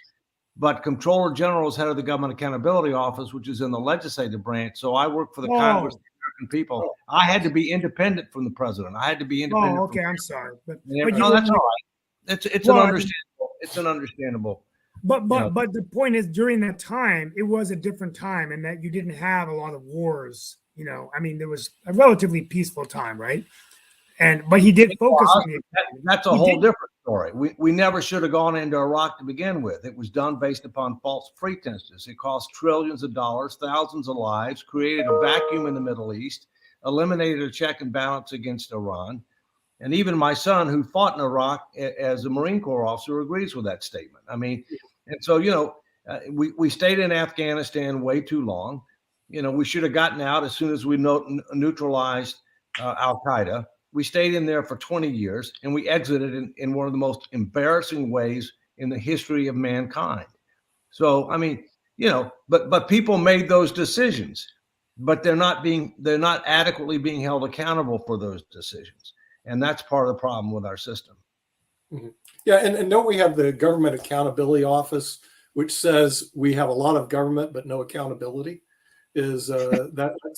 but Comptroller General is head of the Government Accountability Office, which is in the legislative branch. So I work for the Congress of the American people. I had to be independent from the president. I had to be independent. Oh, okay. I'm sorry, but no, that's all right. It's an understandable. But the point is, during that time, it was a different time, and that you didn't have a lot of wars. I mean, there was a relatively peaceful time, right? But he did focus on it. That's a whole different story. We never should have gone into Iraq to begin with. It was done based upon false pretenses. It cost trillions of dollars, thousands of lives, created a vacuum in the Middle East, eliminated a check and balance against Iran. And even my son, who fought in Iraq as a Marine Corps officer, agrees with that statement. I mean, and so, we stayed in Afghanistan way too long. We should have gotten out as soon as we neutralized Al-Qaeda. We stayed in there for 20 years, and we exited in one of the most embarrassing ways in the history of mankind. So, I mean, but people made those decisions, but they're not adequately being held accountable for those decisions. And that's part of the problem with our system. Mm-hmm. Yeah. And don't we have the Government Accountability Office, which says we have a lot of government, but no accountability? That's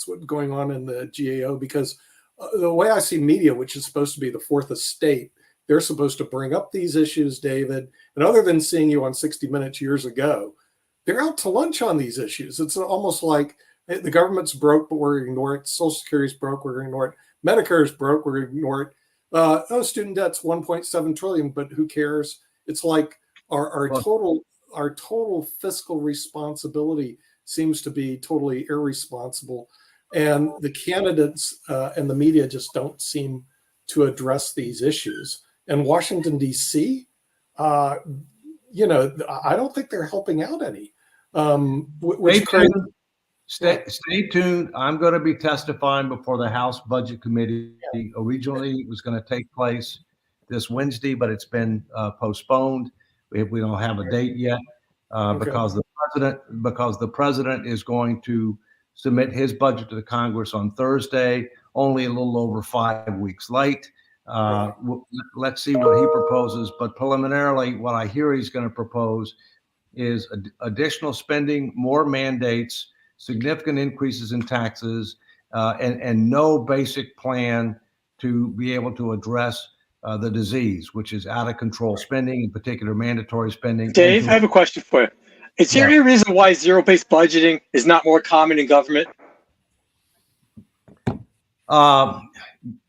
what's going on in the GAO, because the way I see media, which is supposed to be the fourth estate, they're supposed to bring up these issues, David. And other than seeing you on 60 Minutes years ago, they're out to lunch on these issues. It's almost like the government's broke, but we're going to ignore it. Social Security's broke, we're going to ignore it. Medicare's broke, we're going to ignore it. Student debt's 1.7 trillion, but who cares? It's like our total fiscal responsibility seems to be totally irresponsible. And the candidates and the media just don't seem to address these issues. And Washington, D.C., I don't think they're helping out any. Stay tuned. I'm going to be testifying before the House Budget Committee. Originally, it was going to take place this Wednesday, but it's been postponed. We don't have a date yet because the president is going to submit his budget to the Congress on Thursday, only a little over 5 weeks late. Let's see what he proposes. But preliminarily, what I hear he's going to propose is additional spending, more mandates, significant increases in taxes, and no basic plan to be able to address the disease, which is out of control spending, in particular mandatory spending. Dave, I have a question for you. Is there any reason why zero-based budgeting is not more common in government?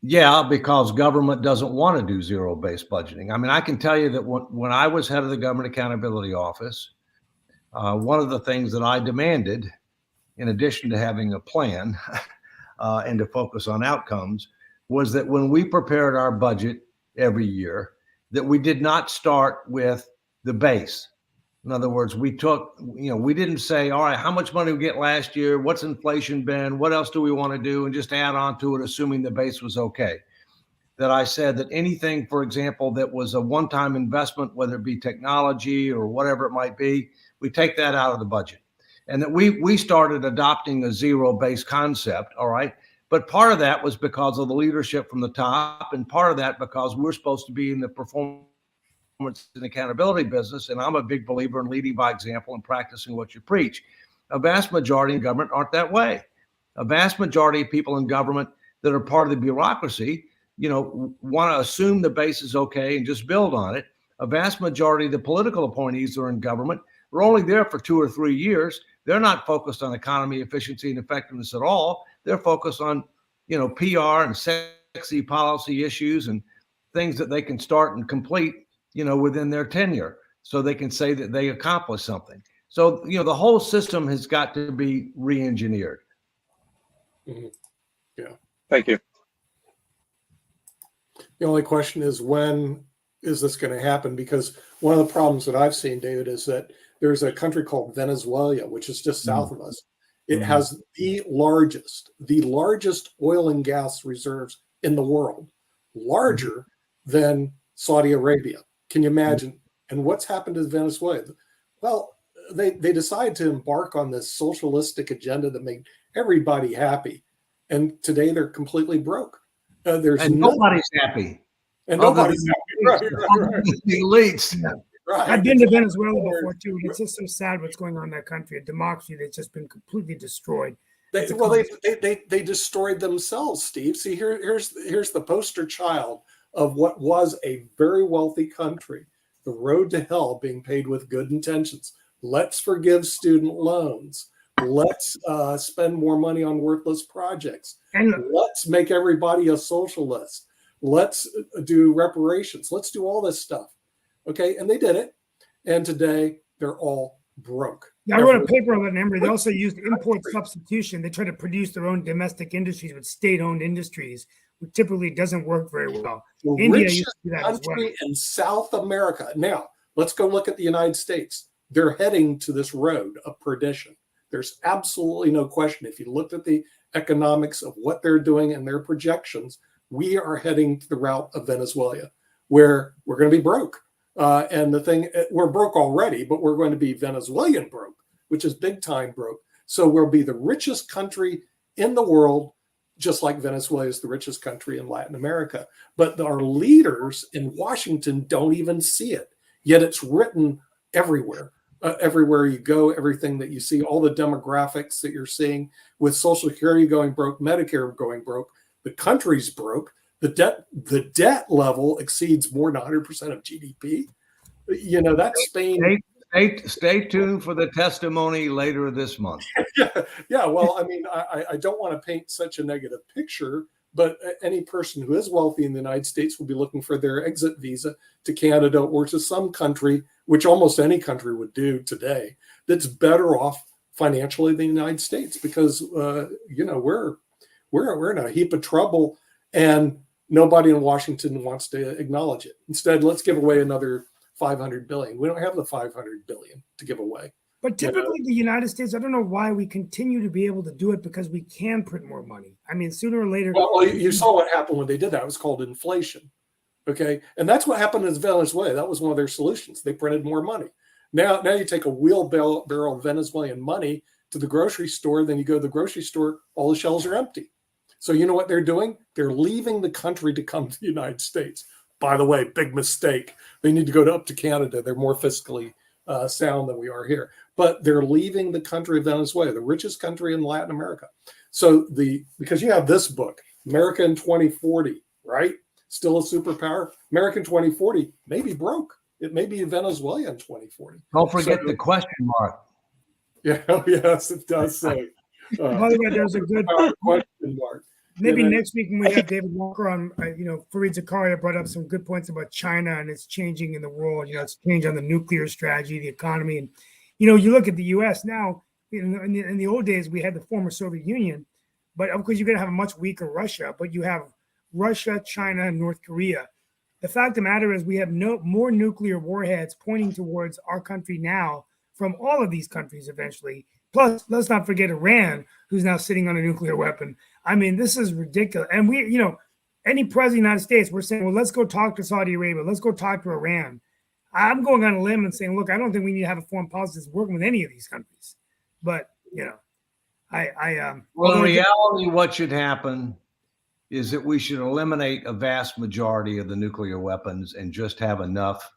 Yeah, because government doesn't want to do zero-based budgeting. I mean, I can tell you that when I was head of the Government Accountability Office, one of the things that I demanded in addition to having a plan and to focus on outcomes, was that when we prepared our budget every year, that we did not start with the base. In other words, we didn't say, all right, how much money we get last year? What's inflation been? What else do we want to do? And just add on to it, assuming the base was okay. That I said that anything, for example, that was a one-time investment, whether it be technology or whatever it might be, we take that out of the budget. And that we started adopting a zero-based concept, all right? But part of that was because of the leadership from the top, and part of that because we're supposed to be in the performance and accountability business, and I'm a big believer in leading by example and practicing what you preach. A vast majority in government aren't that way. A vast majority of people in government that are part of the bureaucracy, want to assume the base is okay and just build on it. A vast majority of the political appointees that are in government are only there for 2 or 3 years. They're not focused on economy, efficiency, and effectiveness at all. They're focused on, PR and sexy policy issues and things that they can start and complete within their tenure, so they can say that they accomplished something. So, the whole system has got to be re-engineered. Mm-hmm. Yeah. Thank you. The only question is, when is this going to happen? Because one of the problems that I've seen, David, is that there's a country called Venezuela, which is just south of us. It has the largest oil and gas reserves in the world, larger than Saudi Arabia. Can you imagine? And what's happened to Venezuela? Well, they decided to embark on this socialistic agenda that made everybody happy. And today they're completely broke. Nobody's happy. And nobody's happy. Right. The elites. Right. I've been to Venezuela before too. It's just so sad what's going on in that country. A democracy that's just been completely destroyed. They destroyed themselves, Steve. See, here's the poster child of what was a very wealthy country. The road to hell being paved with good intentions. Let's forgive student loans. Let's spend more money on worthless projects. And let's make everybody a socialist. Let's do reparations. Let's do all this stuff. Okay, and they did it. And today they're all broke. Yeah, I wrote a paper on that, Emory. They also used import substitution. They try to produce their own domestic industries with state-owned industries, which typically doesn't work very well. The India richest used to do that as well. country in South America. Now, let's go look at the United States. They're heading to this road of perdition. There's absolutely no question. If you looked at the economics of what they're doing and their projections, we are heading to the route of Venezuela, where we're going to be broke. And the thing, we're broke already, but we're going to be Venezuelan broke, which is big time broke. So we'll be the richest country in the world, just like Venezuela is the richest country in Latin America. But our leaders in Washington don't even see it. Yet it's written everywhere. Everywhere you go, everything that you see, all the demographics that you're seeing with Social Security going broke, Medicare going broke, the country's broke. The debt level exceeds more than 100% of GDP. That's Spain. Stay tuned for the testimony later this month. Yeah. Well, I mean, I don't want to paint such a negative picture, but any person who is wealthy in the United States will be looking for their exit visa to Canada or to some country, which almost any country would do today, that's better off financially than the United States, because we're in a heap of trouble, and nobody in Washington wants to acknowledge it. Instead, let's give away another $500 billion. We don't have the $500 billion to give away. But typically the United States, I don't know why we continue to be able to do it, because we can print more money. I mean, sooner or later. Well, you saw what happened when they did that. It was called inflation. Okay. And that's what happened in Venezuela. That was one of their solutions. They printed more money. Now you take a wheelbarrow of Venezuelan money to the grocery store, then you go to the grocery store, all the shelves are empty. So you know what they're doing? They're leaving the country to come to the United States. By the way, big mistake. They need to go up to Canada. They're more fiscally sound than we are here. But they're leaving the country of Venezuela, the richest country in Latin America. So because you have this book, America in 2040, right? Still a superpower. America in 2040 may be broke. It may be Venezuela in 2040. Don't forget the question mark. Yeah, yes, it does say. By the way, there's a good question mark. Maybe next week when we have David Walker on, Fareed Zakaria brought up some good points about China and it's changing in the world. It's changed on the nuclear strategy, the economy. And, you look at the U.S. now, in the old days, we had the former Soviet Union, but of course, you're going to have a much weaker Russia, but you have Russia, China, and North Korea. The fact of the matter is we have more nuclear warheads pointing towards our country now from all of these countries eventually. Plus, let's not forget Iran, who's now sitting on a nuclear weapon. I mean, this is ridiculous. And we, any president of the United States, we're saying, well, let's go talk to Saudi Arabia. Let's go talk to Iran. I'm going on a limb and saying, look, I don't think we need to have a foreign policy that's working with any of these countries. But, well, in reality, what should happen is that we should eliminate a vast majority of the nuclear weapons and just have enough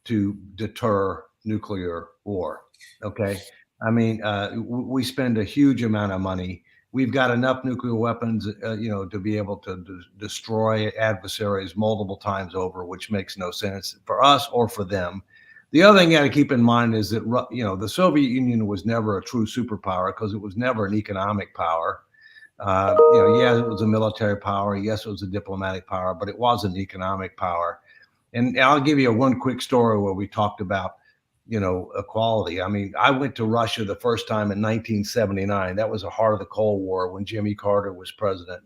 to deter nuclear war. Okay. I mean, we spend a huge amount of money. We've got enough nuclear weapons, to be able to destroy adversaries multiple times over, which makes no sense for us or for them. The other thing you got to keep in mind is that, the Soviet Union was never a true superpower because it was never an economic power. Yes, it was a military power. Yes, it was a diplomatic power, but it was an economic power. And I'll give you one quick story where we talked about, equality. I mean, I went to Russia the first time in 1979. That was the heart of the Cold War when Jimmy Carter was president.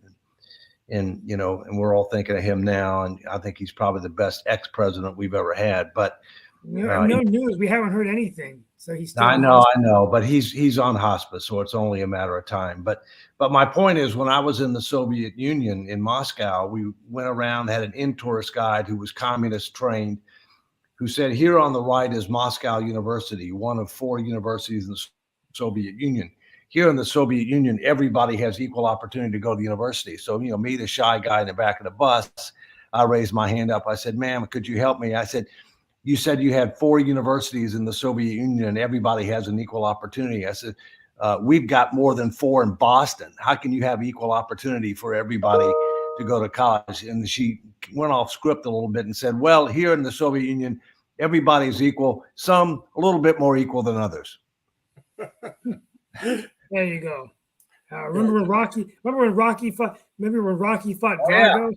And we're all thinking of him now. And I think he's probably the best ex-president we've ever had. But no news. We haven't heard anything. So he's still I know, but he's on hospice, so it's only a matter of time. But my point is, when I was in the Soviet Union in Moscow, we went around, had an in-tourist guide who was communist trained, who said, here on the right is Moscow University, one of 4 universities in the Soviet Union. Here in the Soviet Union, everybody has equal opportunity to go to the university. So, me, the shy guy in the back of the bus, I raised my hand up. I said, ma'am, could you help me? I said, you said you had 4 universities in the Soviet Union and everybody has an equal opportunity. I said, we've got more than 4 in Boston. How can you have equal opportunity for everybody to go to college? And she went off script a little bit and said, well, here in the Soviet Union, everybody's equal, some a little bit more equal than others. There you go. Remember when Rocky fought Drago?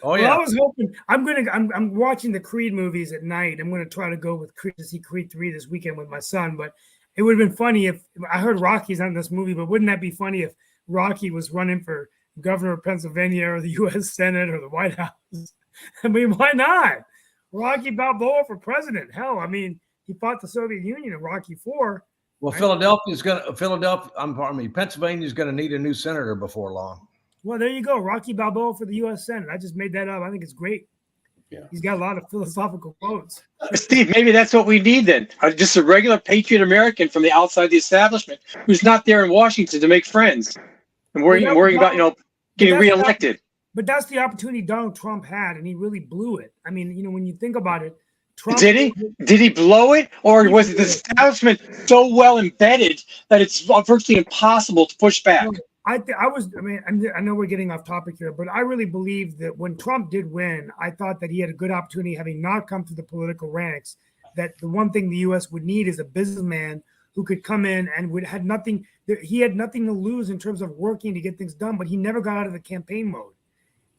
Oh yeah. Well, I was hoping I'm watching the Creed movies at night. I'm going to try to go with Creed to see Creed 3 this weekend with my son. But it would have been funny if I heard Rocky's on this movie. But wouldn't that be funny if Rocky was running for governor of Pennsylvania or the U.S. Senate or the White House? I mean, why not? Rocky Balboa for president. Hell, I mean, he fought the Soviet Union in Rocky IV. Well, Pennsylvania's going to need a new senator before long. Well, there you go. Rocky Balboa for the U.S. Senate. I just made that up. I think it's great. Yeah. He's got a lot of philosophical quotes. Steve, maybe that's what we need then. Just a regular patriot American from the outside the establishment who's not there in Washington to make friends and worrying about, getting reelected. But that's the opportunity Donald Trump had, and he really blew it. I mean, when you think about it, Trump did he blow it, or was the establishment so well embedded that it's virtually impossible to push back? I know we're getting off topic here, but I really believe that when Trump did win, I thought that he had a good opportunity, having not come through the political ranks, that the one thing the U.S. would need is a businessman who could come in and had nothing to lose in terms of working to get things done, but he never got out of the campaign mode.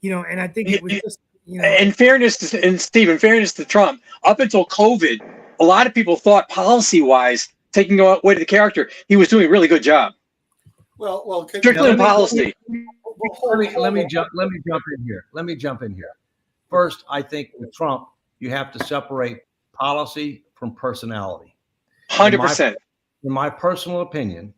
And I think it was just, In fairness to Trump, up until COVID, a lot of people thought policy-wise, taking away the character, he was doing a really good job. Well, strictly in policy. Let me jump in here. First, I think with Trump, you have to separate policy from personality. 100%. In my personal opinion,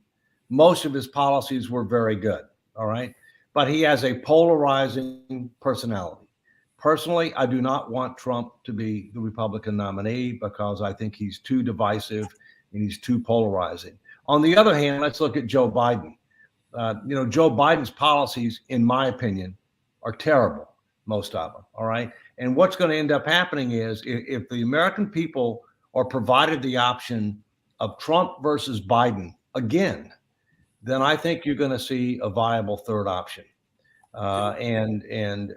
most of his policies were very good. All right. But he has a polarizing personality. Personally, I do not want Trump to be the Republican nominee because I think he's too divisive and he's too polarizing. On the other hand, let's look at Joe Biden. Joe Biden's policies, in my opinion, are terrible, most of them. All right. And what's going to end up happening is if the American people are provided the option of Trump versus Biden again, then I think you're going to see a viable third option. And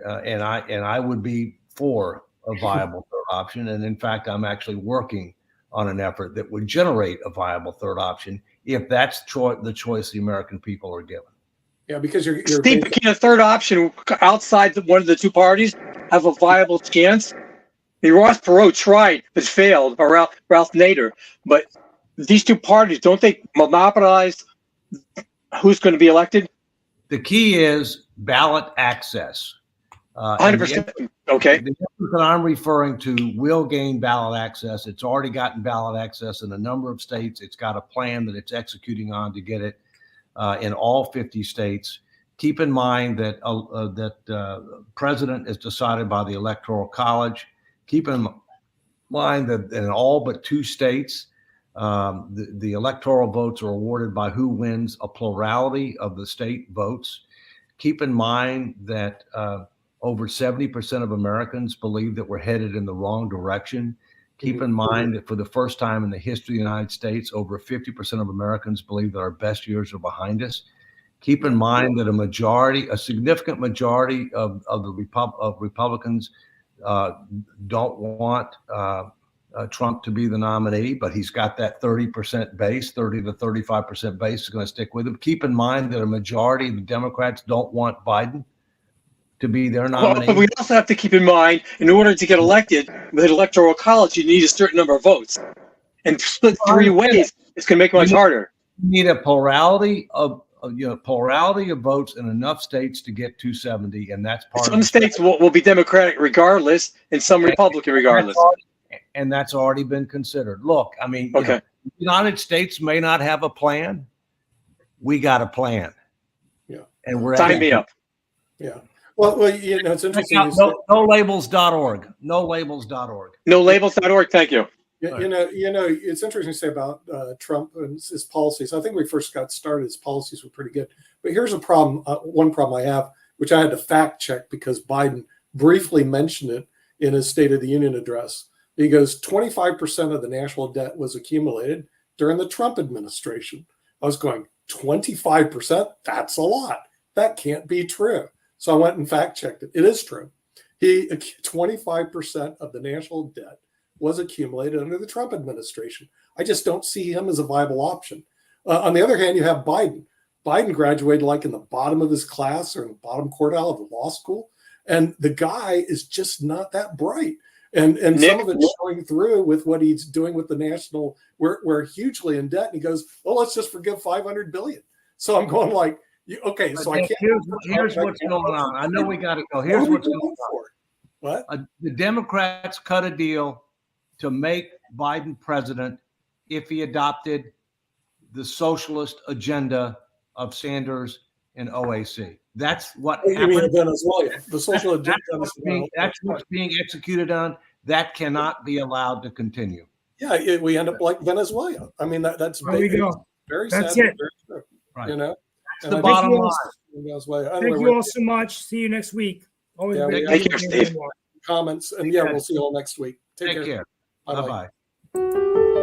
I would be for a viable third option. And in fact, I'm actually working on an effort that would generate a viable third option if that's the choice the American people are given. Yeah, because you're Steve, picking a third option outside one of the two parties have a viable chance. Ross Perot tried but failed, or Ralph Nader. But these two parties, don't they monopolize who's going to be elected? The key is ballot access. 100%. Okay. The effort that I'm referring to will gain ballot access. It's already gotten ballot access in a number of states. It's got a plan that it's executing on to get it in all 50 states. Keep in mind that president is decided by the Electoral College. Keep in mind that in all but 2 states, the electoral votes are awarded by who wins a plurality of the state votes. Keep in mind that over 70% of Americans believe that we're headed in the wrong direction. Keep in mind that for the first time in the history of the United States, over 50% of Americans believe that our best years are behind us. Keep in mind that a significant majority of Republicans don't want Trump to be the nominee, but he's got that 30% base, 30 to 35% base is going to stick with him. Keep in mind that a majority of the Democrats don't want Biden to be their nominee. But we also have to keep in mind, in order to get elected with an electoral college, you need a certain number of votes. And split 3 ways, it's going to make it much harder. You need a plurality of votes in enough states to get 270, and that's part Some states will be Democratic regardless, and some Republican regardless. And that's already been considered. Look, I mean, Okay. The United States may not have a plan. We got a plan. Yeah. And we're Sign me up. Yeah. Well, it's interesting. NoLabels.org. NoLabels.org. NoLabels.org. Thank you. It's interesting to say about Trump and his policies. I think when we first got started, his policies were pretty good. But here's a problem. One problem I have, which I had to fact check because Biden briefly mentioned it in his State of the Union address. He goes, 25% of the national debt was accumulated during the Trump administration. I was going, 25%? That's a lot. That can't be true. So I went and fact checked it. It is true. 25% of the national debt was accumulated under the Trump administration. I just don't see him as a viable option. On the other hand, you have Biden. Biden graduated like in the bottom of his class or in the bottom quartile of the law school. And the guy is just not that bright. And Nick, some of it's showing through with what he's doing with the national. We're hugely in debt. And he goes, well, let's just forgive $500 billion. So I'm going like, okay, so I can't. Here's what's going on. I know we got to go. Here's what's going on. What? The Democrats cut a deal to make Biden president if he adopted the socialist agenda of Sanders and OAC. That's what You mean happened. Venezuela? The social agenda. That's what's being executed on. That cannot be allowed to continue. Yeah, we end up like Venezuela. I mean, that's There we go. very That's sad. it. Very true, Right. That's the bottom line. Venezuela. Thank Anyway, you all so much. See you next week. Always Yeah, great Take to care, hear you Steve. more. comments, and yeah, we'll see you all next week. Take care. Bye-bye. Bye-bye.